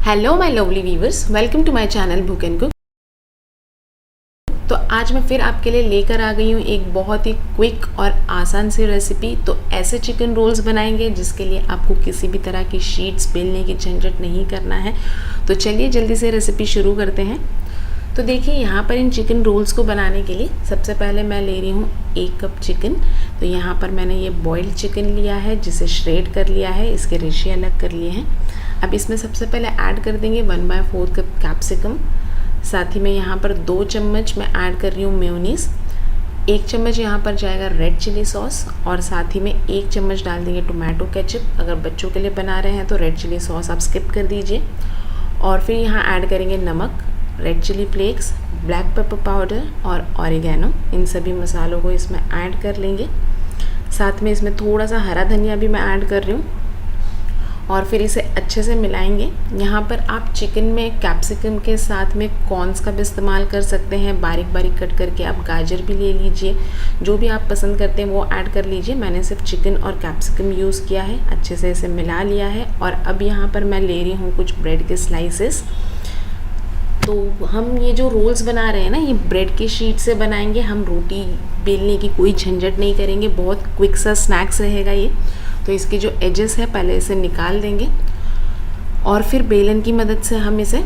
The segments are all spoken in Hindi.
Hello my lovely viewers, welcome to my channel Book and Cook. तो आज मैं फिर आपके लिए लेकर आ गई हूँ एक बहुत ही क्विक और आसान सी रेसिपी। तो ऐसे चिकन रोल्स बनाएंगे जिसके लिए आपको किसी भी तरह की शीट्स बेलने की झंझट नहीं करना है। तो चलिए जल्दी से रेसिपी शुरू करते हैं। तो देखिए यहाँ पर इन चिकन रोल्स को बनाने के लिए सबसे पहले मैं ले रही हूँ 1 कप चिकन। तो यहाँ पर मैंने ये बॉइल्ड चिकन लिया है जिसे श्रेड कर लिया है, इसके रेशे अलग कर लिए हैं। अब इसमें सबसे पहले ऐड कर देंगे 1/4 कप कैप्सिकम। साथ ही में यहाँ पर 2 चम्मच मैं ऐड कर रही हूँ मेयोनीज़। 1 चम्मच यहाँ पर जाएगा रेड चिली सॉस और साथ ही में 1 चम्मच डाल देंगे टोमेटो केचप। अगर बच्चों के लिए बना रहे हैं तो रेड चिली सॉस आप स्किप कर दीजिए। और फिर यहाँ ऐड करेंगे नमक, red chilli flakes, black pepper powder और ऑरिगेनो। इन सभी मसालों को इसमें ऐड कर लेंगे। साथ में इसमें थोड़ा सा हरा धनिया भी मैं ऐड कर रही हूँ और फिर इसे अच्छे से मिलाएंगे। यहाँ पर आप चिकन में कैप्सिकम के साथ में कॉर्न्स का भी इस्तेमाल कर सकते हैं। बारीक बारीक कट करके आप गाजर भी ले लीजिए, जो भी आप पसंद करते हैं वो ऐड कर लीजिए। मैंने सिर्फ चिकन और कैप्सिकम यूज़ किया है। अच्छे से इसे मिला लिया है और अब यहाँ पर मैं ले रही हूँ कुछ ब्रेड के स्लाइसेस। तो हम ये जो रोल्स बना रहे हैं ना, ये ब्रेड की शीट से बनाएंगे। हम रोटी बेलने की कोई झंझट नहीं करेंगे, बहुत क्विक सा स्नैक्स रहेगा ये। तो इसके जो एजेस है पहले इसे निकाल देंगे और फिर बेलन की मदद से हम इसे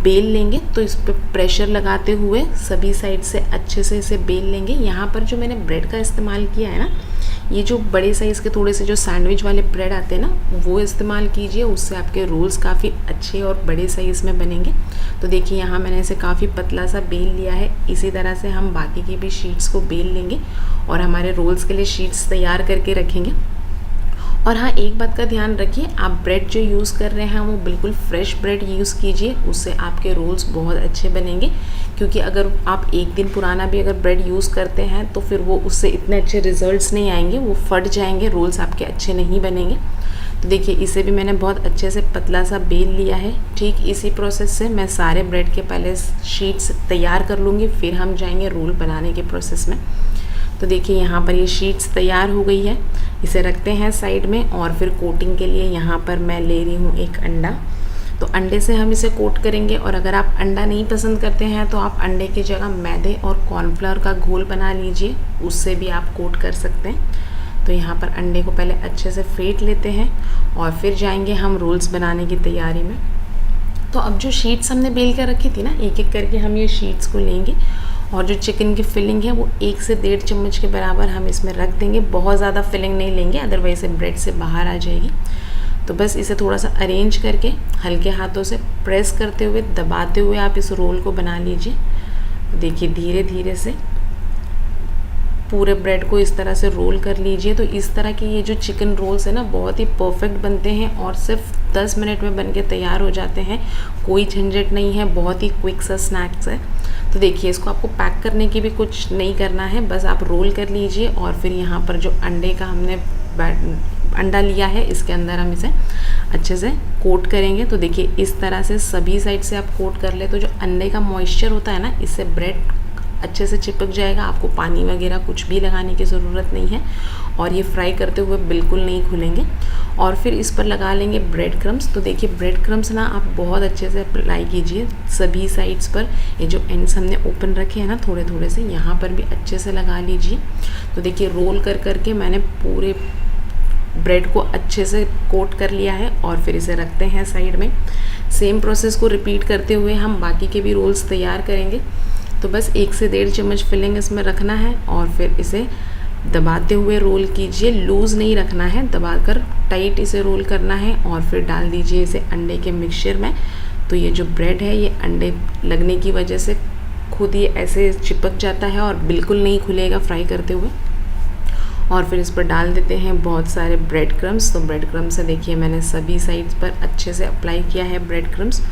बेल लेंगे। तो इस पर प्रेशर लगाते हुए सभी साइड से अच्छे से इसे बेल लेंगे। यहाँ पर जो मैंने ब्रेड का इस्तेमाल किया है ना, ये जो बड़े साइज़ के थोड़े से जो सैंडविच वाले ब्रेड आते हैं ना, वो इस्तेमाल कीजिए। उससे आपके रोल्स काफ़ी अच्छे और बड़े साइज़ में बनेंगे। तो देखिए यहाँ मैंने इसे काफ़ी पतला सा बेल लिया है। इसी तरह से हम बाकी की भी शीट्स को बेल लेंगे और हमारे रोल्स के लिए शीट्स तैयार करके रखेंगे। और हाँ, एक बात का ध्यान रखिए, आप ब्रेड जो यूज़ कर रहे हैं वो बिल्कुल फ्रेश ब्रेड यूज़ कीजिए। उससे आपके रोल्स बहुत अच्छे बनेंगे। क्योंकि अगर आप एक दिन पुराना भी अगर ब्रेड यूज़ करते हैं तो फिर वो उससे इतने अच्छे रिजल्ट्स नहीं आएंगे, वो फट जाएंगे, रोल्स आपके अच्छे नहीं बनेंगे। तो देखिए इसे भी मैंने बहुत अच्छे से पतला सा बेल लिया है। ठीक इसी प्रोसेस से मैं सारे ब्रेड के पहले शीट्स तैयार कर लूँगी, फिर हम जाएंगे रोल बनाने के प्रोसेस में। तो देखिए यहाँ पर ये शीट्स तैयार हो गई है। इसे रखते हैं साइड में और फिर कोटिंग के लिए यहाँ पर मैं ले रही हूँ 1 अंडा। तो अंडे से हम इसे कोट करेंगे। और अगर आप अंडा नहीं पसंद करते हैं तो आप अंडे की जगह मैदे और कॉर्नफ्लावर का घोल बना लीजिए, उससे भी आप कोट कर सकते हैं। तो यहाँ पर अंडे को पहले अच्छे से फेंट लेते हैं और फिर जाएंगे हम रोल्स बनाने की तैयारी में। तो अब जो शीट्स हमने बेल कर रखी थी ना, एक एक करके हम ये शीट्स को लेंगे और जो चिकन की फिलिंग है वो 1 से 1.5 चम्मच के बराबर हम इसमें रख देंगे। बहुत ज़्यादा फिलिंग नहीं लेंगे, अदरवाइज ब्रेड से बाहर आ जाएगी। तो बस इसे थोड़ा सा अरेंज करके हल्के हाथों से प्रेस करते हुए, दबाते हुए आप इस रोल को बना लीजिए। देखिए धीरे धीरे से पूरे ब्रेड को इस तरह से रोल कर लीजिए। तो इस तरह के ये जो चिकन रोल्स है ना, बहुत ही परफेक्ट बनते हैं और सिर्फ 10 मिनट में बनके तैयार हो जाते हैं। कोई झंझट नहीं है, बहुत ही क्विक सा स्नैक्स है। तो देखिए इसको आपको पैक करने की भी कुछ नहीं करना है, बस आप रोल कर लीजिए और फिर यहाँ पर जो अंडे का हमने अंडा लिया है इसके अंदर हम इसे अच्छे से कोट करेंगे। तो देखिए इस तरह से सभी साइड से आप कोट कर ले तो जो अंडे का मॉइस्चर होता है ना, इससे ब्रेड अच्छे से चिपक जाएगा। आपको पानी वगैरह कुछ भी लगाने की ज़रूरत नहीं है और ये फ्राई करते हुए बिल्कुल नहीं खुलेंगे। और फिर इस पर लगा लेंगे ब्रेड क्रम्स। तो देखिए ब्रेड क्रम्स ना आप बहुत अच्छे से अप्लाई कीजिए सभी साइड्स पर। ये जो एंड्स हमने ओपन रखे हैं ना थोड़े थोड़े से, यहाँ पर भी अच्छे से लगा लीजिए। तो देखिए रोल कर करके मैंने पूरे ब्रेड को अच्छे से कोट कर लिया है और फिर इसे रखते हैं साइड में। सेम प्रोसेस को रिपीट करते हुए हम बाकी के भी रोल्स तैयार करेंगे। तो बस 1 से 1.5 चम्मच फिलिंग इसमें रखना है और फिर इसे दबाते हुए रोल कीजिए। लूज़ नहीं रखना है, दबाकर टाइट इसे रोल करना है और फिर डाल दीजिए इसे अंडे के मिक्सचर में। तो ये जो ब्रेड है ये अंडे लगने की वजह से खुद ही ऐसे चिपक जाता है और बिल्कुल नहीं खुलेगा फ्राई करते हुए। और फिर इस पर डाल देते हैं बहुत सारे ब्रेड क्रम्स। तो ब्रेड क्रम्स से देखिए मैंने सभी साइड्स पर अच्छे से अप्लाई किया है ब्रेड क्रम्स।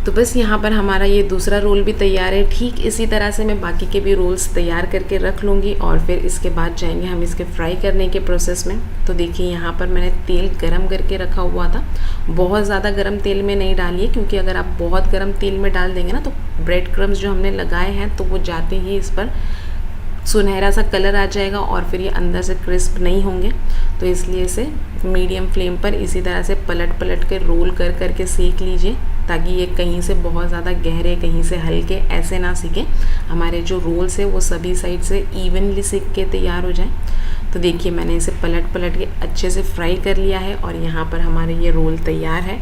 तो बस यहाँ पर हमारा ये दूसरा रोल भी तैयार है। ठीक इसी तरह से मैं बाकी के भी रोल्स तैयार करके रख लूँगी और फिर इसके बाद जाएंगे हम इसके फ्राई करने के प्रोसेस में। तो देखिए यहाँ पर मैंने तेल गरम करके रखा हुआ था। बहुत ज़्यादा गरम तेल में नहीं डालिए, क्योंकि अगर आप बहुत गरम तेल में डाल देंगे ना तो ब्रेड क्रम्स जो हमने लगाए हैं तो वो जाते ही इस पर सुनहरा सा कलर आ जाएगा और फिर ये अंदर से क्रिस्प नहीं होंगे। तो इसलिए इसे मीडियम फ्लेम पर इसी तरह से पलट पलट के रोल कर कर के सेक लीजिए, ताकि ये कहीं से बहुत ज़्यादा गहरे कहीं से हल्के ऐसे ना सीखे। हमारे जो रोल्स है वो सभी साइड से इवनली सीख के तैयार हो जाए। तो देखिए मैंने इसे पलट पलट के अच्छे से फ्राई कर लिया है और यहाँ पर हमारे ये रोल तैयार है।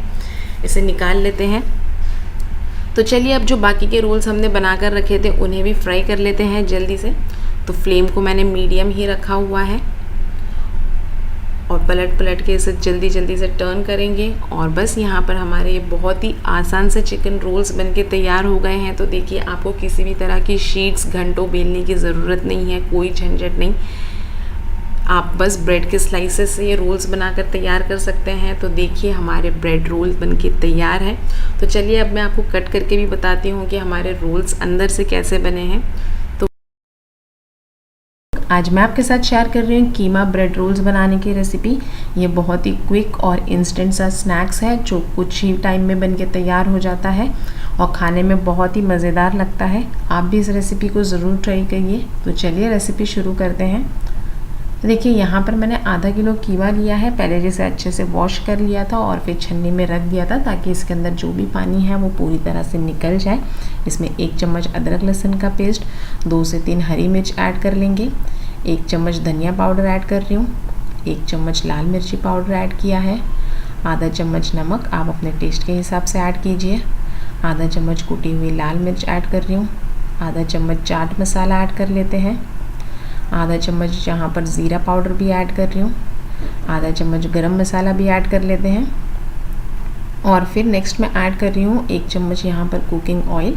इसे निकाल लेते हैं। तो चलिए अब जो बाकी के रोल्स हमने बना कर रखे थे उन्हें भी फ्राई कर लेते हैं जल्दी से। तो फ्लेम को मैंने मीडियम ही रखा हुआ है और पलट पलट के इसे जल्दी जल्दी से टर्न करेंगे। और बस यहाँ पर हमारे ये बहुत ही आसान से चिकन रोल्स बनके तैयार हो गए हैं। तो देखिए आपको किसी भी तरह की शीट्स घंटों बेलने की ज़रूरत नहीं है, कोई झंझट नहीं। आप बस ब्रेड के स्लाइसेस से ये रोल्स बनाकर तैयार कर सकते हैं। तो देखिए हमारे ब्रेड रोल्स बनके तैयार हैं। तो चलिए अब मैं आपको कट करके भी बताती हूँ कि हमारे रोल्स अंदर से कैसे बने हैं। तो आज मैं आपके साथ शेयर कर रही हूँ कीमा ब्रेड रोल्स बनाने की रेसिपी। ये बहुत ही क्विक और इंस्टेंट सा स्नैक्स है जो कुछ ही टाइम में बनके तैयार हो जाता है और खाने में बहुत ही मज़ेदार लगता है। आप भी इस रेसिपी को ज़रूर ट्राई करिए। तो चलिए रेसिपी शुरू करते हैं। देखिए यहाँ पर मैंने आधा किलो कीमा लिया है। पहले जैसे अच्छे से वॉश कर लिया था और फिर छन्नी में रख दिया था ताकि इसके अंदर जो भी पानी है वो पूरी तरह से निकल जाए। इसमें 1 चम्मच अदरक लहसुन का पेस्ट, 2 से 3 हरी मिर्च ऐड कर लेंगे, 1 चम्मच धनिया पाउडर ऐड कर रही हूँ, 1 चम्मच लाल मिर्ची पाउडर ऐड किया है, आधा चम्मच नमक आप अपने टेस्ट के हिसाब से ऐड कीजिए, आधा चम्मच कुटी हुई लाल मिर्च ऐड कर रही हूँ, आधा चम्मच चाट मसाला ऐड कर लेते हैं, आधा चम्मच यहाँ पर ज़ीरा पाउडर भी ऐड कर रही हूँ, आधा चम्मच गरम मसाला भी ऐड कर लेते हैं। और फिर नेक्स्ट मैं ऐड कर रही हूँ 1 चम्मच यहाँ पर कुकिंग ऑयल।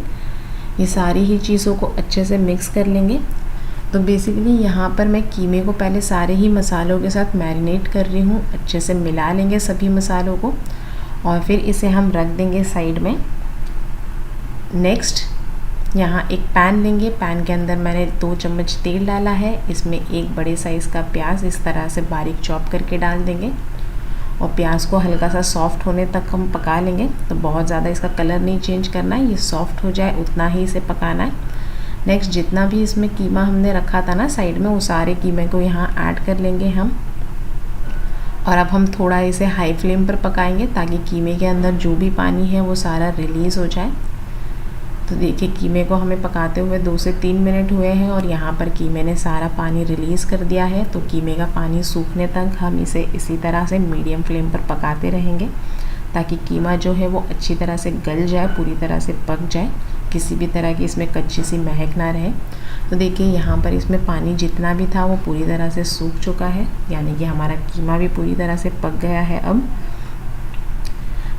ये सारी ही चीज़ों को अच्छे से मिक्स कर लेंगे। तो बेसिकली यहाँ पर मैं कीमे को पहले सारे ही मसालों के साथ मैरिनेट कर रही हूँ। अच्छे से मिला लेंगे सभी मसालों को और फिर इसे हम रख देंगे साइड में। नेक्स्ट यहाँ एक पैन लेंगे। पैन के अंदर मैंने 2 चम्मच तेल डाला है। इसमें एक बड़े साइज़ का प्याज इस तरह से बारीक चॉप करके डाल देंगे और प्याज को हल्का सा सॉफ्ट होने तक हम पका लेंगे। तो बहुत ज़्यादा इसका कलर नहीं चेंज करना है, ये सॉफ्ट हो जाए उतना ही इसे पकाना है। नेक्स्ट जितना भी इसमें कीमा हमने रखा था ना साइड में, वो सारे कीमे को यहाँ ऐड कर लेंगे हम। और अब हम थोड़ा इसे हाई फ्लेम पर पकाएंगे ताकि कीमे के अंदर जो भी पानी है वो सारा रिलीज़ हो जाए। तो देखिए कीमे को हमें पकाते हुए 2 से 3 मिनट हुए हैं और यहाँ पर कीमे ने सारा पानी रिलीज़ कर दिया है। तो कीमे का पानी सूखने तक हम इसे इसी तरह से मीडियम फ्लेम पर पकाते रहेंगे ताकि कीमा जो है वो अच्छी तरह से गल जाए, पूरी तरह से पक जाए, किसी भी तरह की इसमें कच्ची सी महक ना रहे। तो देखिए यहाँ पर इसमें पानी जितना भी था वो पूरी तरह से सूख चुका है, यानी कि हमारा कीमा भी पूरी तरह से पक गया है। अब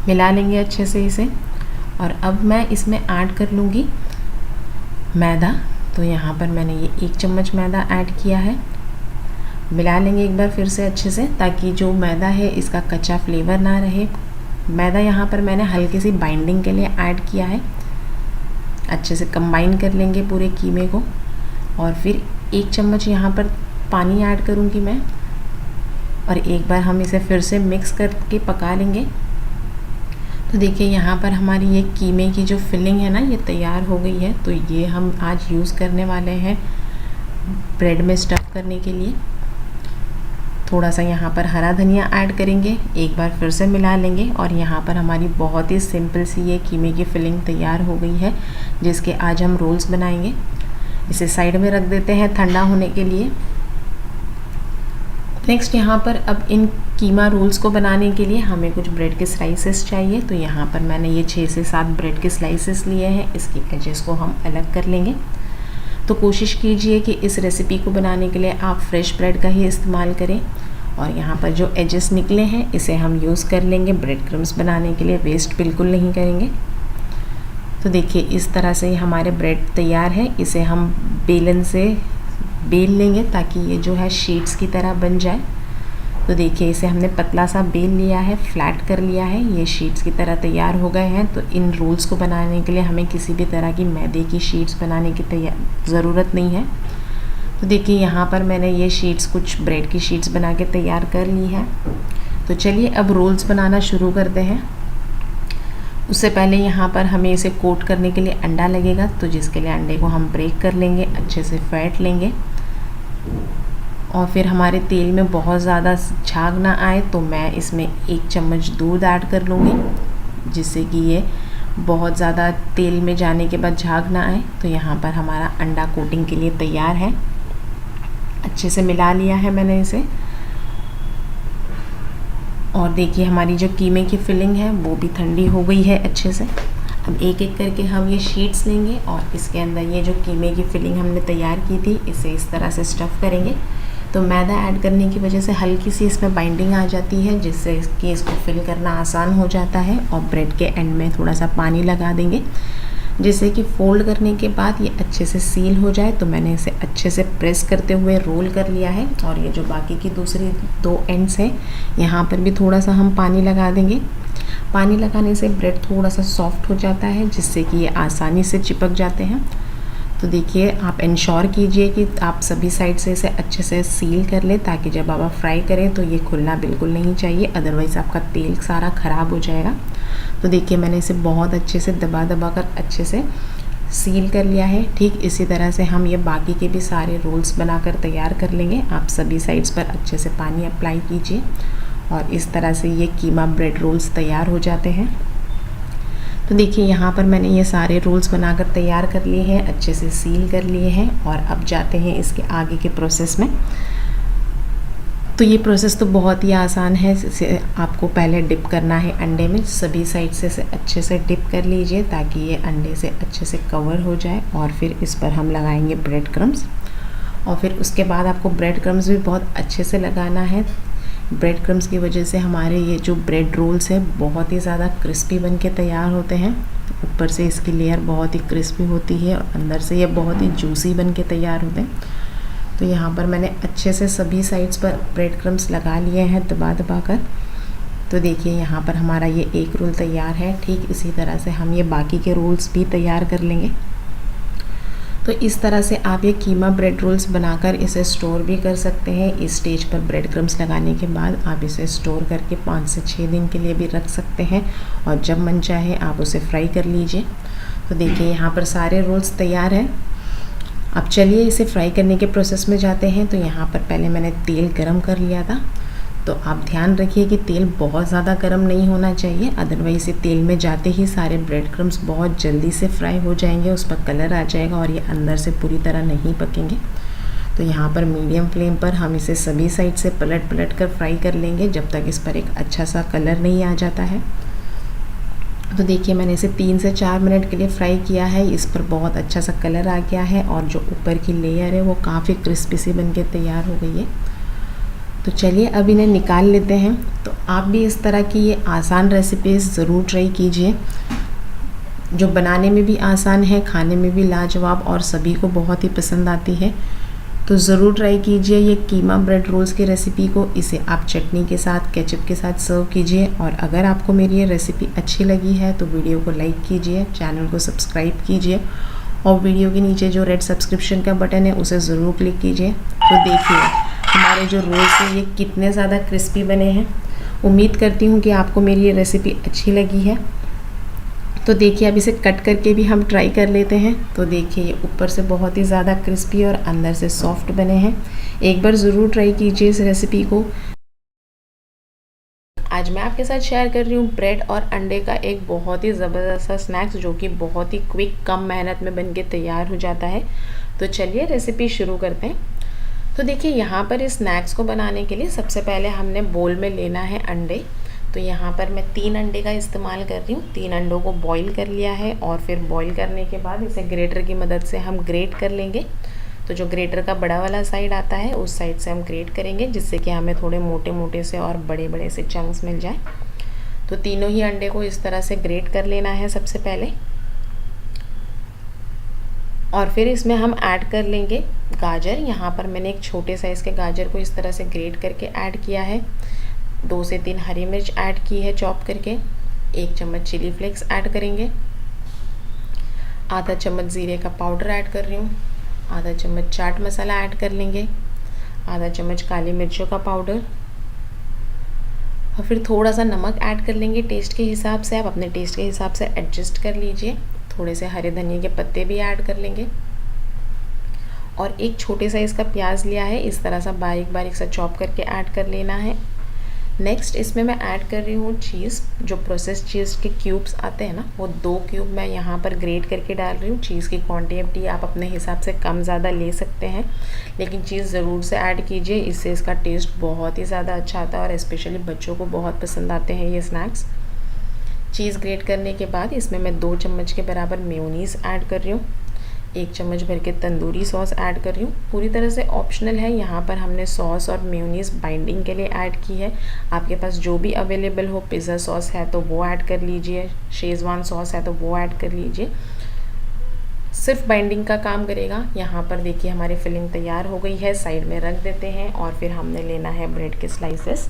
मिला लेंगे अच्छे से इसे और अब मैं इसमें ऐड कर लूँगी मैदा। तो यहाँ पर मैंने ये 1 चम्मच मैदा ऐड किया है। मिला लेंगे एक बार फिर से अच्छे से ताकि जो मैदा है इसका कच्चा फ्लेवर ना रहे। मैदा यहाँ पर मैंने हल्की सी बाइंडिंग के लिए ऐड किया है। अच्छे से कंबाइन कर लेंगे पूरे कीमे को और फिर 1 चम्मच यहाँ पर पानी ऐड करूँगी मैं और एक बार हम इसे फिर से मिक्स करके पका लेंगे। तो देखिए यहाँ पर हमारी ये कीमे की जो फिलिंग है ना ये तैयार हो गई है। तो ये हम आज यूज़ करने वाले हैं ब्रेड में स्टफ़ करने के लिए। थोड़ा सा यहाँ पर हरा धनिया ऐड करेंगे, एक बार फिर से मिला लेंगे और यहाँ पर हमारी बहुत ही सिंपल सी ये कीमे की फिलिंग तैयार हो गई है जिसके आज हम रोल्स बनाएंगे। इसे साइड में रख देते हैं ठंडा होने के लिए। नेक्स्ट यहाँ पर अब इन कीमा रोल्स को बनाने के लिए हमें कुछ ब्रेड के स्लाइसेस चाहिए। तो यहाँ पर मैंने ये 6 से 7 ब्रेड के स्लाइसेस लिए हैं। इसकी एजेस को हम अलग कर लेंगे। तो कोशिश कीजिए कि इस रेसिपी को बनाने के लिए आप फ्रेश ब्रेड का ही इस्तेमाल करें। और यहाँ पर जो एजेस निकले हैं इसे हम यूज़ कर लेंगे ब्रेड क्रम्स बनाने के लिए, वेस्ट बिल्कुल नहीं करेंगे। तो देखिए इस तरह से हमारे ब्रेड तैयार है। इसे हम बेलन से बेल लेंगे ताकि ये जो है शीट्स की तरह बन जाए। तो देखिए इसे हमने पतला सा बेल लिया है, फ्लैट कर लिया है, ये शीट्स की तरह तैयार हो गए हैं। तो इन रोल्स को बनाने के लिए हमें किसी भी तरह की मैदे की शीट्स बनाने की ज़रूरत नहीं है। तो देखिए यहाँ पर मैंने ये शीट्स कुछ ब्रेड की शीट्स बना के तैयार कर ली है। तो चलिए अब रोल्स बनाना शुरू करते हैं। उससे पहले यहाँ पर हमें इसे कोट करने के लिए अंडा लगेगा। तो जिसके लिए अंडे को हम ब्रेक कर लेंगे, अच्छे से फेंट लेंगे और फिर हमारे तेल में बहुत ज़्यादा झाग ना आए तो मैं इसमें 1 चम्मच दूध ऐड कर लूँगी, जिससे कि ये बहुत ज़्यादा तेल में जाने के बाद झाग ना आए। तो यहाँ पर हमारा अंडा कोटिंग के लिए तैयार है। अच्छे से मिला लिया है मैंने इसे। और देखिए हमारी जो कीमे की फिलिंग है वो भी ठंडी हो गई है अच्छे से। अब एक एक करके हम ये शीट्स लेंगे और इसके अंदर ये जो कीमे की फिलिंग हमने तैयार की थी इसे इस तरह से स्टफ़ करेंगे। तो मैदा ऐड करने की वजह से हल्की सी इसमें बाइंडिंग आ जाती है, जिससे कि इसको फिल करना आसान हो जाता है। और ब्रेड के एंड में थोड़ा सा पानी लगा देंगे, जिससे कि फोल्ड करने के बाद ये अच्छे से सील हो जाए। तो मैंने इसे अच्छे से प्रेस करते हुए रोल कर लिया है। और ये जो बाकी की दूसरी 2 एंड्स हैं, यहाँ पर भी थोड़ा सा हम पानी लगा देंगे। पानी लगाने से ब्रेड थोड़ा सा सॉफ्ट हो जाता है, जिससे कि ये आसानी से चिपक जाते हैं। तो देखिए आप इंश्योर कीजिए कि आप सभी साइड से इसे अच्छे से सील कर लें, ताकि जब आप फ्राई करें तो ये खुलना बिल्कुल नहीं चाहिए, अदरवाइज़ आपका तेल सारा ख़राब हो जाएगा। तो देखिए मैंने इसे बहुत अच्छे से दबा दबा कर अच्छे से सील कर लिया है। ठीक इसी तरह से हम ये बाकी के भी सारे रोल्स बनाकर तैयार कर लेंगे। आप सभी साइड्स पर अच्छे से पानी अप्लाई कीजिए और इस तरह से ये कीमा ब्रेड रोल्स तैयार हो जाते हैं। तो देखिए यहाँ पर मैंने ये सारे रोल्स बनाकर तैयार कर लिए हैं, अच्छे से सील कर लिए हैं। और अब जाते हैं इसके आगे के प्रोसेस में। तो ये प्रोसेस तो बहुत ही आसान है। इसे आपको पहले डिप करना है अंडे में, सभी साइड से इसे अच्छे से डिप कर लीजिए ताकि ये अंडे से अच्छे से कवर हो जाए। और फिर इस पर हम लगाएंगे ब्रेड क्रम्स, और फिर उसके बाद आपको ब्रेड क्रम्स भी बहुत अच्छे से लगाना है। ब्रेड क्रम्स की वजह से हमारे ये जो ब्रेड रोल्स है बहुत ही ज़्यादा क्रिस्पी बन के तैयार होते हैं। ऊपर से इसकी लेयर बहुत ही क्रिस्पी होती है और अंदर से ये बहुत ही जूसी बन के तैयार होते हैं। तो यहाँ पर मैंने अच्छे से सभी साइड्स पर ब्रेड क्रम्स लगा लिए हैं दबा दबा कर। तो देखिए यहाँ पर हमारा ये एक रोल तैयार है। ठीक इसी तरह से हम ये बाकी के रोल्स भी तैयार कर लेंगे। तो इस तरह से आप ये कीमा ब्रेड रोल्स बनाकर इसे स्टोर भी कर सकते हैं। इस स्टेज पर ब्रेड क्रम्स लगाने के बाद आप इसे स्टोर करके 5 से 6 दिन के लिए भी रख सकते हैं, और जब मन चाहे आप उसे फ्राई कर लीजिए। तो देखिए यहाँ पर सारे रोल्स तैयार हैं। अब चलिए इसे फ्राई करने के प्रोसेस में जाते हैं। तो यहाँ पर पहले मैंने तेल गरम कर लिया था। तो आप ध्यान रखिए कि तेल बहुत ज़्यादा गर्म नहीं होना चाहिए, अदरवाइज़ ये तेल में जाते ही सारे ब्रेड क्रम्स बहुत जल्दी से फ्राई हो जाएंगे, उस पर कलर आ जाएगा और ये अंदर से पूरी तरह नहीं पकेंगे। तो यहाँ पर मीडियम फ्लेम पर हम इसे सभी साइड से पलट पलट कर फ्राई कर लेंगे, जब तक इस पर एक अच्छा सा कलर नहीं आ जाता है। तो देखिए मैंने इसे 3 से 4 मिनट के लिए फ्राई किया है। इस पर बहुत अच्छा सा कलर आ गया है और जो ऊपर की लेयर है वो काफ़ी क्रिस्पी सी बन के तैयार हो गई है। तो चलिए अब इन्हें निकाल लेते हैं। तो आप भी इस तरह की ये आसान रेसिपीज़ ज़रूर ट्राई कीजिए, जो बनाने में भी आसान है, खाने में भी लाजवाब और सभी को बहुत ही पसंद आती है। तो ज़रूर ट्राई कीजिए ये कीमा ब्रेड रोल्स की रेसिपी को। इसे आप चटनी के साथ, केचप के साथ सर्व कीजिए। और अगर आपको मेरी ये रेसिपी अच्छी लगी है तो वीडियो को लाइक कीजिए, चैनल को सब्सक्राइब कीजिए और वीडियो के नीचे जो रेड सब्सक्रिप्शन का बटन है उसे ज़रूर क्लिक कीजिए। तो देखिए हमारे जो रोल्स हैं ये कितने ज़्यादा क्रिस्पी बने हैं। उम्मीद करती हूँ कि आपको मेरी ये रेसिपी अच्छी लगी है। तो देखिए अब इसे कट करके भी हम ट्राई कर लेते हैं। तो देखिए ये ऊपर से बहुत ही ज़्यादा क्रिस्पी और अंदर से सॉफ्ट बने हैं। एक बार ज़रूर ट्राई कीजिए इस रेसिपी को। आज मैं आपके साथ शेयर कर रही हूँ ब्रेड और अंडे का एक बहुत ही ज़बरदस्त सा स्नैक्स, जो कि बहुत ही क्विक, कम मेहनत में बन के तैयार हो जाता है। तो चलिए रेसिपी शुरू करते हैं। तो देखिए यहाँ पर इस स्नैक्स को बनाने के लिए सबसे पहले हमने बोल में लेना है अंडे। तो यहाँ पर मैं 3 अंडे का इस्तेमाल कर रही हूँ। 3 अंडों को बॉईल कर लिया है और फिर बॉईल करने के बाद इसे ग्रेटर की मदद से हम ग्रेट कर लेंगे। तो जो ग्रेटर का बड़ा वाला साइड आता है उस साइड से हम ग्रेट करेंगे, जिससे कि हमें थोड़े मोटे मोटे से और बड़े बड़े से चंक्स मिल जाए। तो तीनों ही अंडे को इस तरह से ग्रेट कर लेना है सबसे पहले। और फिर इसमें हम ऐड कर लेंगे गाजर। यहाँ पर मैंने एक छोटे साइज़ के गाजर को इस तरह से ग्रेट करके ऐड किया है। 2 से 3 हरी मिर्च ऐड की है चॉप करके। 1 चम्मच चिली फ्लेक्स ऐड करेंगे। आधा चम्मच ज़ीरे का पाउडर ऐड कर रही हूँ। आधा चम्मच चाट मसाला ऐड कर लेंगे। आधा चम्मच काली मिर्चों का पाउडर और फिर थोड़ा सा नमक ऐड कर लेंगे टेस्ट के हिसाब से। आप अपने टेस्ट के हिसाब से एडजस्ट कर लीजिए। थोड़े से हरे धनिया के पत्ते भी ऐड कर लेंगे और एक छोटे साइज़ का प्याज लिया है, इस तरह सा बारीक बारीक सा चॉप करके ऐड कर लेना है। नेक्स्ट इसमें मैं ऐड कर रही हूँ चीज़, जो प्रोसेस चीज़ के क्यूब्स आते हैं ना, वो 2 क्यूब मैं यहाँ पर ग्रेट करके डाल रही हूँ। चीज़ की क्वांटिटी आप अपने हिसाब से कम ज़्यादा ले सकते हैं, लेकिन चीज़ ज़रूर से ऐड कीजिए, इससे इसका टेस्ट बहुत ही ज़्यादा अच्छा आता है और स्पेशली बच्चों को बहुत पसंद आते हैं ये स्नैक्स। चीज़ ग्रेट करने के बाद इसमें मैं 2 चम्मच के बराबर मेयोनीज़ ऐड कर रही हूँ, 1 चम्मच भर के तंदूरी सॉस ऐड कर रही हूँ। पूरी तरह से ऑप्शनल है, यहाँ पर हमने सॉस और मेयोनीज़ बाइंडिंग के लिए ऐड की है। आपके पास जो भी अवेलेबल हो, पिज़्ज़ा सॉस है तो वो ऐड कर लीजिए, शेज़वान सॉस है तो वो ऐड कर लीजिए, सिर्फ बाइंडिंग का काम करेगा। यहाँ पर देखिए हमारी फिलिंग तैयार हो गई है, साइड में रख देते हैं। और फिर हमने लेना है ब्रेड के स्लाइसेस।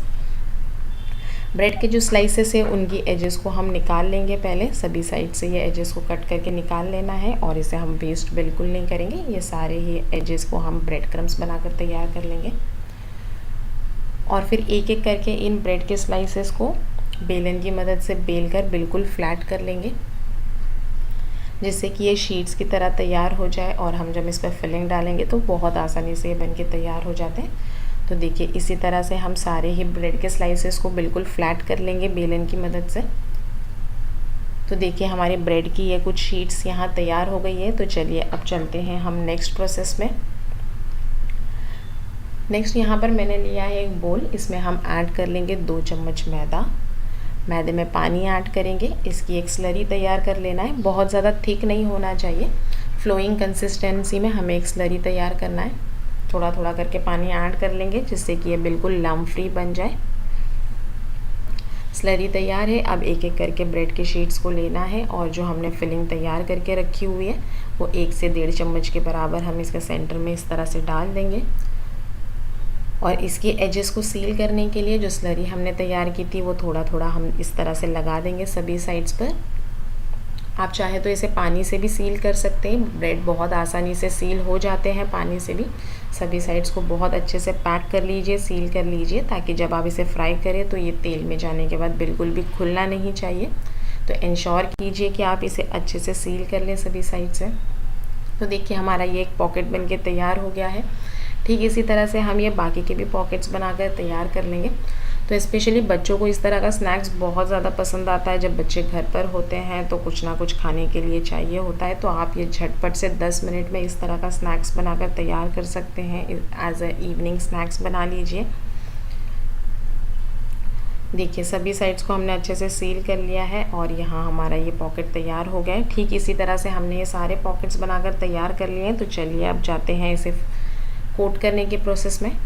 ब्रेड के जो स्लाइसेस है उनकी एजेस को हम निकाल लेंगे पहले, सभी साइड से ये एजेस को कट करके निकाल लेना है और इसे हम वेस्ट बिल्कुल नहीं करेंगे। ये सारे ही एजेस को हम ब्रेड क्रम्स बनाकर तैयार कर लेंगे और फिर एक एक करके इन ब्रेड के स्लाइसेस को बेलन की मदद से बेल कर बिल्कुल फ्लैट कर लेंगे, जिससे कि ये शीट्स की तरह तैयार हो जाए और हम जब इस पर फिलिंग डालेंगे तो बहुत आसानी से ये बन के तैयार हो जाते हैं। तो देखिए इसी तरह से हम सारे ही ब्रेड के स्लाइसेस को बिल्कुल फ्लैट कर लेंगे बेलन की मदद से। तो देखिए हमारे ब्रेड की ये कुछ शीट्स यहाँ तैयार हो गई है। तो चलिए अब चलते हैं हम नेक्स्ट प्रोसेस में। नेक्स्ट यहाँ पर मैंने लिया है एक बोल, इसमें हम ऐड कर लेंगे 2 चम्मच मैदा। मैदे में पानी ऐड करेंगे, इसकी एक स्लरी तैयार कर लेना है। बहुत ज़्यादा थिक नहीं होना चाहिए, फ्लोइंग कंसिस्टेंसी में हमें एक स्लरी तैयार करना है। थोड़ा थोड़ा करके पानी ऐड कर लेंगे जिससे कि ये बिल्कुल लम्प फ्री बन जाए। स्लरी तैयार है। अब एक एक करके ब्रेड के शीट्स को लेना है और जो हमने फिलिंग तैयार करके रखी हुई है वो 1 से 1.5 चम्मच के बराबर हम इसके सेंटर में इस तरह से डाल देंगे। और इसके एजेस को सील करने के लिए जो स्लरी हमने तैयार की थी वो थोड़ा थोड़ा हम इस तरह से लगा देंगे सभी साइड्स पर। आप चाहे तो इसे पानी से भी सील कर सकते हैं, ब्रेड बहुत आसानी से सील हो जाते हैं पानी से भी। सभी साइड्स को बहुत अच्छे से पैक कर लीजिए, सील कर लीजिए, ताकि जब आप इसे फ्राई करें तो ये तेल में जाने के बाद बिल्कुल भी खुलना नहीं चाहिए। तो इंश्योर कीजिए कि आप इसे अच्छे से सील कर लें सभी साइड से। तो देखिए हमारा ये एक पॉकेट बन के तैयार हो गया है। ठीक इसी तरह से हम ये बाकी के भी पॉकेट्स बनाकर तैयार कर लेंगे। तो स्पेशली बच्चों को इस तरह का स्नैक्स बहुत ज़्यादा पसंद आता है। जब बच्चे घर पर होते हैं तो कुछ ना कुछ खाने के लिए चाहिए होता है, तो आप ये झटपट से 10 मिनट में इस तरह का स्नैक्स बनाकर तैयार कर सकते हैं। एज अ इवनिंग स्नैक्स बना लीजिए। देखिए सभी साइड्स को हमने अच्छे से सील कर लिया है और यहाँ हमारा ये पॉकेट तैयार हो गया है। ठीक इसी तरह से हमने ये सारे पॉकेट्स बनाकर तैयार कर लिए हैं। तो चलिए अब जाते हैं इसे कोट करने के प्रोसेस में।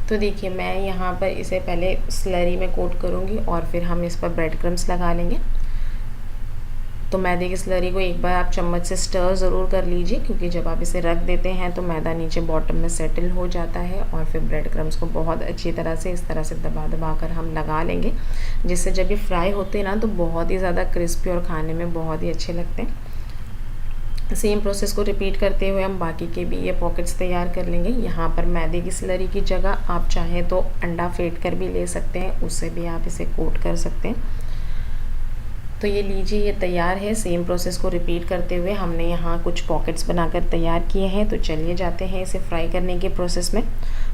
तो देखिए मैं यहाँ पर इसे पहले स्लरी में कोट करूँगी और फिर हम इस पर ब्रेड क्रम्स लगा लेंगे। तो मैदे की स्लरी को एक बार आप चम्मच से स्टर ज़रूर कर लीजिए, क्योंकि जब आप इसे रख देते हैं तो मैदा नीचे बॉटम में सेटल हो जाता है। और फिर ब्रेड क्रम्स को बहुत अच्छी तरह से इस तरह से दबा दबा कर हम लगा लेंगे, जिससे जब ये फ्राई होते हैं ना तो बहुत ही ज़्यादा क्रिस्पी और खाने में बहुत ही अच्छे लगते हैं। सेम प्रोसेस को रिपीट करते हुए हम बाकी के भी ये पॉकेट्स तैयार कर लेंगे। यहाँ पर मैदे की स्लरी की जगह आप चाहें तो अंडा फेंट कर भी ले सकते हैं, उससे भी आप इसे कोट कर सकते हैं। तो ये लीजिए ये तैयार है। सेम प्रोसेस को रिपीट करते हुए हमने यहाँ कुछ पॉकेट्स बनाकर तैयार किए हैं। तो चलिए जाते हैं इसे फ्राई करने के प्रोसेस में।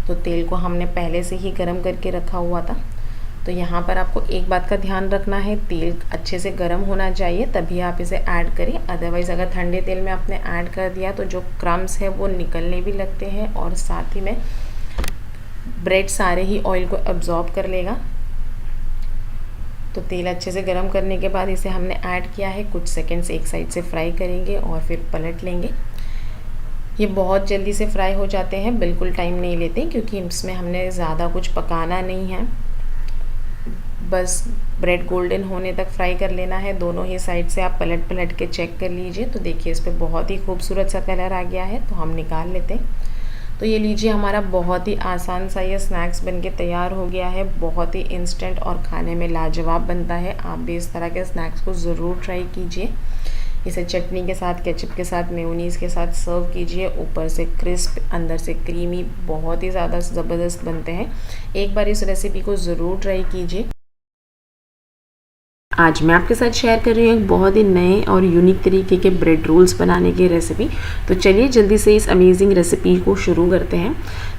तो तेल को हमने पहले से ही गर्म करके रखा हुआ था। तो यहाँ पर आपको एक बात का ध्यान रखना है, तेल अच्छे से गर्म होना चाहिए तभी आप इसे ऐड करें। अदरवाइज़ अगर ठंडे तेल में आपने ऐड कर दिया तो जो क्रम्स है वो निकलने भी लगते हैं और साथ ही में ब्रेड सारे ही ऑयल को एब्जॉर्ब कर लेगा। तो तेल अच्छे से गर्म करने के बाद इसे हमने ऐड किया है। कुछ सेकंड्स एक साइड से फ्राई करेंगे और फिर पलट लेंगे। ये बहुत जल्दी से फ्राई हो जाते हैं, बिल्कुल टाइम नहीं लेते, क्योंकि इसमें हमने ज़्यादा कुछ पकाना नहीं है, बस ब्रेड गोल्डन होने तक फ्राई कर लेना है। दोनों ही साइड से आप पलट पलट के चेक कर लीजिए। तो देखिए इस पर बहुत ही खूबसूरत सा कलर आ गया है, तो हम निकाल लेते हैं। तो ये लीजिए हमारा बहुत ही आसान सा ये स्नैक्स बनके तैयार हो गया है। बहुत ही इंस्टेंट और खाने में लाजवाब बनता है। आप भी इस तरह के स्नैक्स को ज़रूर ट्राई कीजिए। इसे चटनी के साथ, केचप के साथ, मेयोनीज़ के साथ सर्व कीजिए। ऊपर से क्रिस्प, अंदर से क्रीमी, बहुत ही ज़्यादा ज़बरदस्त बनते हैं। एक बार इस रेसिपी को ज़रूर ट्राई कीजिए। आज मैं आपके साथ शेयर कर रही हूँ एक बहुत ही नए और यूनिक तरीके के ब्रेड रोल्स बनाने की रेसिपी। तो चलिए जल्दी से इस अमेजिंग रेसिपी को शुरू करते हैं।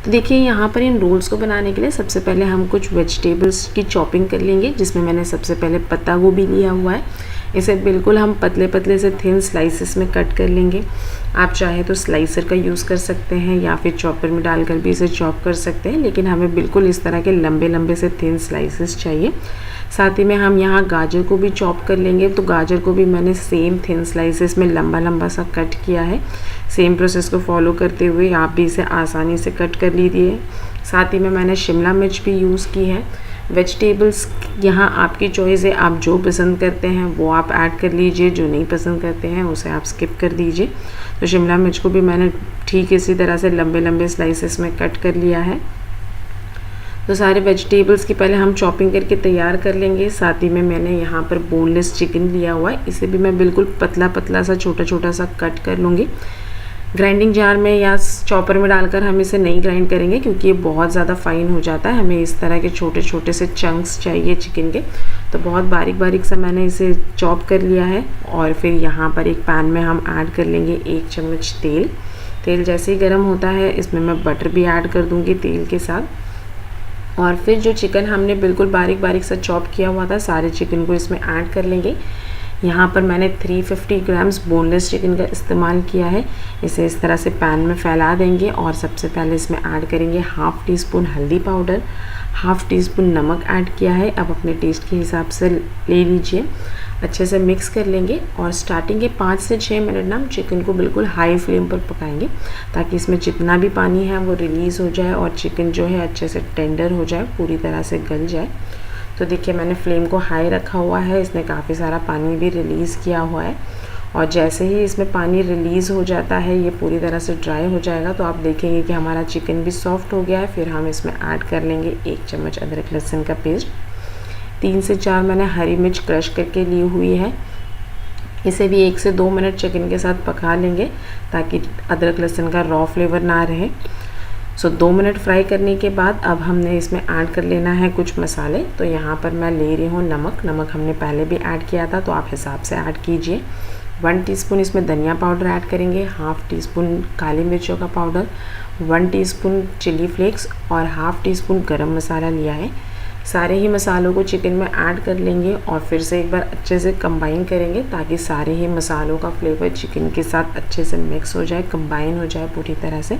तो देखिए यहाँ पर इन रोल्स को बनाने के लिए सबसे पहले हम कुछ वेजिटेबल्स की चॉपिंग कर लेंगे, जिसमें मैंने सबसे पहले पत्ता गोभी लिया हुआ है। इसे बिल्कुल हम पतले पतले से थिन स्लाइसेस में कट कर लेंगे। आप चाहे तो स्लाइसर का यूज़ कर सकते हैं या फिर चॉपर में डालकर भी इसे चॉप कर सकते हैं, लेकिन हमें बिल्कुल इस तरह के लंबे लंबे से थिन स्लाइसेस चाहिए। साथ ही में हम यहाँ गाजर को भी चॉप कर लेंगे। तो गाजर को भी मैंने सेम थिन स्लाइसेस में लंबा लंबा सा कट किया है। सेम प्रोसेस को फॉलो करते हुए आप भी इसे आसानी से कट कर लीजिए। साथ ही में मैंने शिमला मिर्च भी यूज़ की है। वेजिटेबल्स यहाँ आपकी चॉइस है, आप जो पसंद करते हैं वो आप ऐड कर लीजिए, जो नहीं पसंद करते हैं उसे आप स्किप कर दीजिए। तो शिमला मिर्च को भी मैंने ठीक इसी तरह से लंबे लंबे स्लाइसेस में कट कर लिया है। तो सारे वेजिटेबल्स की पहले हम चॉपिंग करके तैयार कर लेंगे। साथ ही में मैंने यहाँ पर बोनलेस चिकन लिया हुआ है, इसे भी मैं बिल्कुल पतला पतला सा छोटा छोटा सा कट कर लूँगी। ग्राइंडिंग जार में या चॉपर में डालकर हम इसे नहीं ग्राइंड करेंगे, क्योंकि ये बहुत ज़्यादा फाइन हो जाता है। हमें इस तरह के छोटे छोटे से चंक्स चाहिए चिकन के। तो बहुत बारीक बारीक सा मैंने इसे चॉप कर लिया है। और फिर यहाँ पर एक पैन में हम ऐड कर लेंगे 1 चम्मच तेल। तेल जैसे ही गर्म होता है इसमें मैं बटर भी ऐड कर दूँगी तेल के साथ। और फिर जो चिकन हमने बिल्कुल बारीक बारीक सा चॉप किया हुआ था, सारे चिकन को इसमें ऐड कर लेंगे। यहाँ पर मैंने 350 ग्राम्स बोनलेस चिकन का इस्तेमाल किया है। इसे इस तरह से पैन में फैला देंगे और सबसे पहले इसमें ऐड करेंगे हाफ़ टी स्पून हल्दी पाउडर, हाफ़ टी स्पून नमक ऐड किया है। अब अपने टेस्ट के हिसाब से ले लीजिए। अच्छे से मिक्स कर लेंगे और स्टार्टिंग के 5 से 6 मिनट ना हम चिकन को बिल्कुल हाई फ्लेम पर पकाएंगे, ताकि इसमें जितना भी पानी है वो रिलीज़ हो जाए और चिकन जो है अच्छे से टेंडर हो जाए, पूरी तरह से गल जाए। तो देखिए मैंने फ्लेम को हाई रखा हुआ है, इसने काफ़ी सारा पानी भी रिलीज़ किया हुआ है। और जैसे ही इसमें पानी रिलीज़ हो जाता है, ये पूरी तरह से ड्राई हो जाएगा, तो आप देखेंगे कि हमारा चिकन भी सॉफ्ट हो गया है। फिर हम इसमें ऐड कर लेंगे 1 चम्मच अदरक लहसुन का पेस्ट। 3 से 4 मैंने हरी मिर्च क्रश करके ली हुई है। इसे भी 1 से 2 मिनट चिकन के साथ पका लेंगे, ताकि अदरक लहसुन का रॉ फ्लेवर ना रहे। 2 मिनट फ्राई करने के बाद अब हमने इसमें ऐड कर लेना है कुछ मसाले। तो यहाँ पर मैं ले रही हूँ नमक हमने पहले भी ऐड किया था, तो आप हिसाब से ऐड कीजिए। 1 टीस्पून इसमें धनिया पाउडर ऐड करेंगे, हाफ़ टी स्पून काली मिर्चों का पाउडर, 1 टीस्पून चिली फ्लेक्स और हाफ़ टी स्पून गरम मसाला लिया है। सारे ही मसालों को चिकन में ऐड कर लेंगे और फिर से एक बार अच्छे से कंबाइन करेंगे, ताकि सारे ही मसालों का फ्लेवर चिकन के साथ अच्छे से मिक्स हो जाए, कंबाइन हो जाए पूरी तरह से।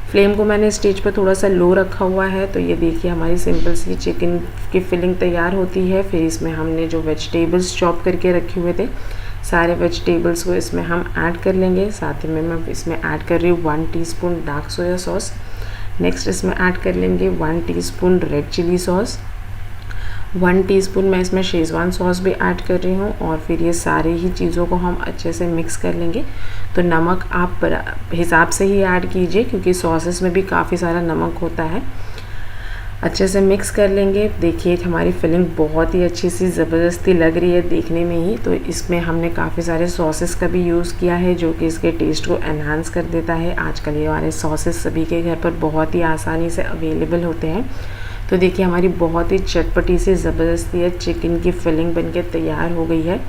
फ्लेम को मैंने स्टेज पर थोड़ा सा लो रखा हुआ है। तो ये देखिए हमारी सिंपल सी चिकन की फिलिंग तैयार होती है। फिर इसमें हमने जो वेजिटेबल्स चॉप करके रखे हुए थे, सारे वेजिटेबल्स को इसमें हम ऐड कर लेंगे। साथ ही में मैं इसमें ऐड कर रही हूँ 1 teaspoon dark soya sauce. Next इसमें ऐड कर लेंगे 1 teaspoon red chilli sauce, 1 teaspoon मैं इसमें शेज़वान सॉस भी ऐड कर रही हूँ। और फिर ये सारी ही चीज़ों को हम अच्छे से मिक्स कर लेंगे। तो नमक आप हिसाब से ही ऐड कीजिए, क्योंकि सॉसेस में भी काफ़ी सारा नमक होता है। अच्छे से मिक्स कर लेंगे। देखिए हमारी फिलिंग बहुत ही अच्छी सी ज़बरदस्ती लग रही है देखने में ही। तो इसमें हमने काफ़ी सारे सॉसेस का भी यूज़ किया है, जो कि इसके टेस्ट को एनहांस कर देता है। आजकल ये वाले सॉसेस सभी के घर पर बहुत ही आसानी से अवेलेबल होते हैं। तो देखिए हमारी बहुत ही चटपटी सी ज़बरदस्ती है चिकन की फिलिंग बनके तैयार हो गई है।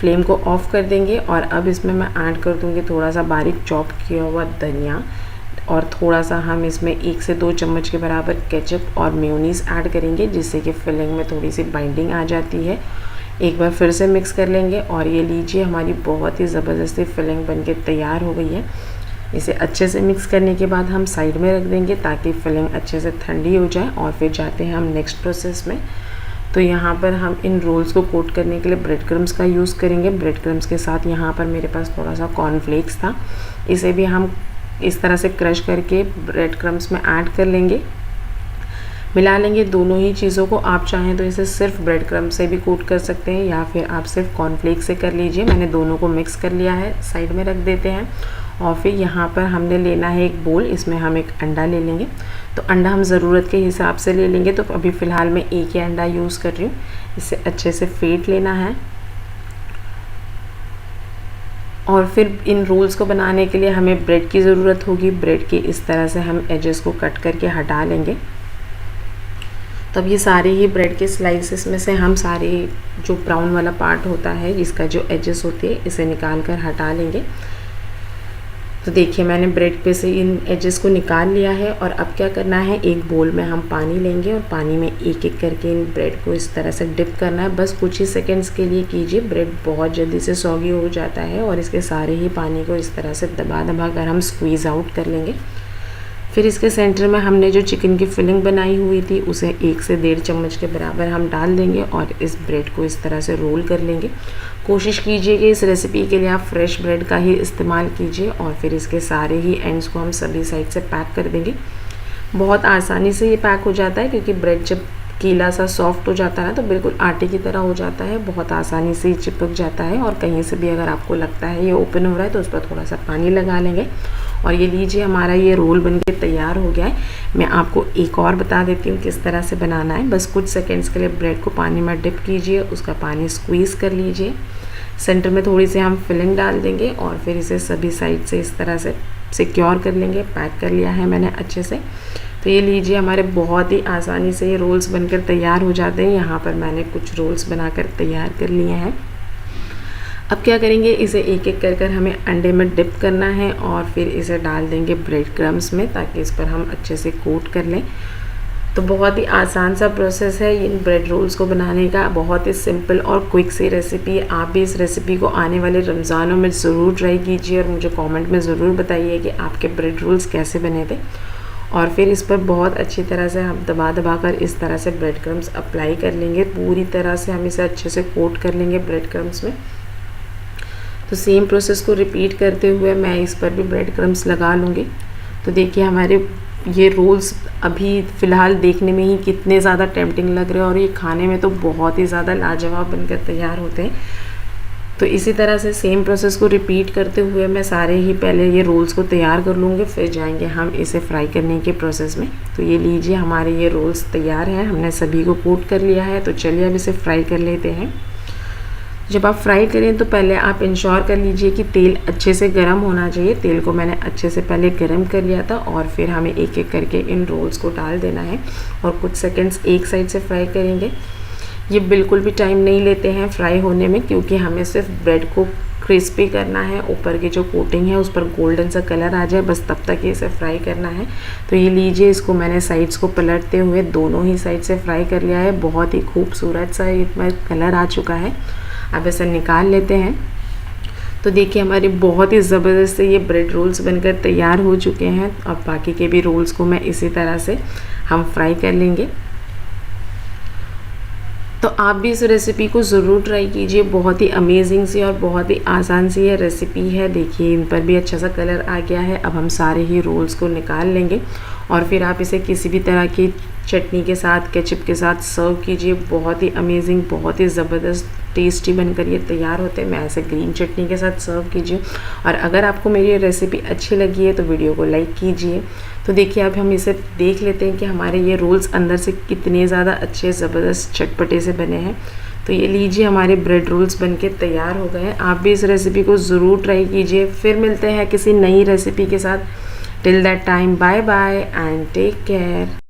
फ्लेम को ऑफ़ कर देंगे और अब इसमें मैं ऐड कर दूँगी थोड़ा सा बारीक चॉप किया हुआ धनिया, और थोड़ा सा हम इसमें 1 से 2 चम्मच के बराबर केचप और मेयोनीज़ ऐड करेंगे, जिससे कि फिलिंग में थोड़ी सी बाइंडिंग आ जाती है। एक बार फिर से मिक्स कर लेंगे और ये लीजिए हमारी बहुत ही ज़बरदस्ती फिलिंग बनके तैयार हो गई है। इसे अच्छे से मिक्स करने के बाद हम साइड में रख देंगे, ताकि फिलिंग अच्छे से ठंडी हो जाए। और फिर जाते हैं हम नेक्स्ट प्रोसेस में। तो यहाँ पर हम इन रोल्स को कोट करने के लिए ब्रेड क्रम्स का यूज़ करेंगे। ब्रेड क्रम्स के साथ यहाँ पर मेरे पास थोड़ा सा कॉर्नफ्लेक्स था, इसे भी हम इस तरह से क्रश करके ब्रेड क्रम्स में ऐड कर लेंगे, मिला लेंगे दोनों ही चीज़ों को। आप चाहें तो इसे सिर्फ ब्रेड क्रम्स से भी कोट कर सकते हैं, या फिर आप सिर्फ कॉर्नफ्लेक्स से कर लीजिए। मैंने दोनों को मिक्स कर लिया है, साइड में रख देते हैं। और फिर यहाँ पर हमने लेना है एक बोल, इसमें हम एक अंडा ले लेंगे। तो अंडा हम ज़रूरत के हिसाब से ले लेंगे। तो अभी फ़िलहाल मैं एक ही अंडा यूज़ कर रही हूँ। इसे अच्छे से फेंट लेना है और फिर इन रोल्स को बनाने के लिए हमें ब्रेड की ज़रूरत होगी। ब्रेड के इस तरह से हम एजेस को कट करके हटा लेंगे। तो अब ये सारे ही ब्रेड के स्लाइसेस में से हम सारे जो ब्राउन वाला पार्ट होता है, जिसका जो एजेस होते हैं, इसे निकाल कर हटा लेंगे। तो देखिए मैंने ब्रेड पे से इन एजेस को निकाल लिया है। और अब क्या करना है, एक बोल में हम पानी लेंगे और पानी में एक एक करके इन ब्रेड को इस तरह से डिप करना है। बस कुछ ही सेकंड्स के लिए कीजिए, ब्रेड बहुत जल्दी से सॉगी हो जाता है। और इसके सारे ही पानी को इस तरह से दबा दबा कर हम स्क्वीज़ आउट कर लेंगे। फिर इसके सेंटर में हमने जो चिकन की फिलिंग बनाई हुई थी उसे 1 से 1.5 चम्मच के बराबर हम डाल देंगे और इस ब्रेड को इस तरह से रोल कर लेंगे। कोशिश कीजिए कि इस रेसिपी के लिए आप फ्रेश ब्रेड का ही इस्तेमाल कीजिए। और फिर इसके सारे ही एंड्स को हम सभी साइड से पैक कर देंगे। बहुत आसानी से ये पैक हो जाता है, क्योंकि ब्रेड जब गीला सा सॉफ्ट हो जाता है ना तो बिल्कुल आटे की तरह हो जाता है, बहुत आसानी से चिपक जाता है। और कहीं से भी अगर आपको लगता है ये ओपन हो रहा है तो उस पर थोड़ा सा पानी लगा लेंगे। और ये लीजिए हमारा ये रोल बनके तैयार हो गया है। मैं आपको एक और बता देती हूँ किस तरह से बनाना है। बस कुछ सेकंड्स के लिए ब्रेड को पानी में डिप कीजिए, उसका पानी स्क्वीज़ कर लीजिए, सेंटर में थोड़ी सी हम फिलिंग डाल देंगे और फिर इसे सभी साइड से इस तरह से सिक्योर कर लेंगे। पैक कर लिया है मैंने अच्छे से। तो ये लीजिए हमारे बहुत ही आसानी से ये रोल्स बनकर तैयार हो जाते हैं। यहाँ पर मैंने कुछ रोल्स बनाकर तैयार कर लिए हैं। अब क्या करेंगे, इसे एक एक कर हमें अंडे में डिप करना है और फिर इसे डाल देंगे ब्रेड क्रम्स में, ताकि इस पर हम अच्छे से कोट कर लें। तो बहुत ही आसान सा प्रोसेस है इन ब्रेड रोल्स को बनाने का, बहुत ही सिंपल और क्विक सी रेसिपी है। आप भी इस रेसिपी को आने वाले रमज़ानों में ज़रूर ट्राई कीजिए और मुझे कमेंट में ज़रूर बताइए कि आपके ब्रेड रोल्स कैसे बने थे। और फिर इस पर बहुत अच्छी तरह से हम दबा दबा कर इस तरह से ब्रेड क्रम्स अप्लाई कर लेंगे। पूरी तरह से हम इसे अच्छे से कोट कर लेंगे ब्रेड क्रम्स में। तो सेम प्रोसेस को रिपीट करते हुए मैं इस पर भी ब्रेड क्रम्स लगा लूँगी। तो देखिए हमारे ये रोल्स अभी फ़िलहाल देखने में ही कितने ज़्यादा टेम्पटिंग लग रहे हैं और ये खाने में तो बहुत ही ज़्यादा लाजवाब बनकर तैयार होते हैं। तो इसी तरह से सेम प्रोसेस को रिपीट करते हुए मैं सारे ही पहले ये रोल्स को तैयार कर लूँगी, फिर जाएंगे हम इसे फ्राई करने के प्रोसेस में। तो ये लीजिए हमारे ये रोल्स तैयार हैं, हमने सभी को कोट कर लिया है। तो चलिए अब इसे फ्राई कर लेते हैं। जब आप फ्राई करें तो पहले आप इंश्योर कर लीजिए कि तेल अच्छे से गर्म होना चाहिए। तेल को मैंने अच्छे से पहले गर्म कर लिया था और फिर हमें एक एक करके इन रोल्स को डाल देना है और कुछ सेकंड्स एक साइड से फ्राई करेंगे। ये बिल्कुल भी टाइम नहीं लेते हैं फ्राई होने में, क्योंकि हमें सिर्फ ब्रेड को क्रिस्पी करना है, ऊपर की जो कोटिंग है उस पर गोल्डन सा कलर आ जाए, बस तब तक इसे फ्राई करना है। तो ये लीजिए इसको मैंने साइड्स को पलटते हुए दोनों ही साइड से फ्राई कर लिया है। बहुत ही खूबसूरत सा इसमें कलर आ चुका है। अब इसे निकाल लेते हैं। तो देखिए हमारे बहुत ही ज़बरदस्त से ये ब्रेड रोल्स बनकर तैयार हो चुके हैं। अब बाकी के भी रोल्स को मैं इसी तरह से हम फ्राई कर लेंगे। तो आप भी इस रेसिपी को ज़रूर ट्राई कीजिए, बहुत ही अमेजिंग सी और बहुत ही आसान सी ये रेसिपी है। देखिए इन पर भी अच्छा सा कलर आ गया है। अब हम सारे ही रोल्स को निकाल लेंगे और फिर आप इसे किसी भी तरह की चटनी के साथ, केचप के साथ सर्व कीजिए। बहुत ही अमेजिंग, बहुत ही ज़बरदस्त टेस्टी बनकर ये तैयार होते हैं। मैं ऐसे ग्रीन चटनी के साथ सर्व कीजिए। और अगर आपको मेरी ये रेसिपी अच्छी लगी है तो वीडियो को लाइक कीजिए। तो देखिए अब हम इसे देख लेते हैं कि हमारे ये रोल्स अंदर से कितने ज़्यादा अच्छे ज़बरदस्त चटपटे से बने हैं। तो ये लीजिए हमारे ब्रेड रोल्स बनके तैयार हो गए हैं। आप भी इस रेसिपी को ज़रूर ट्राई कीजिए। फिर मिलते हैं किसी नई रेसिपी के साथ। Till that time bye bye and take care.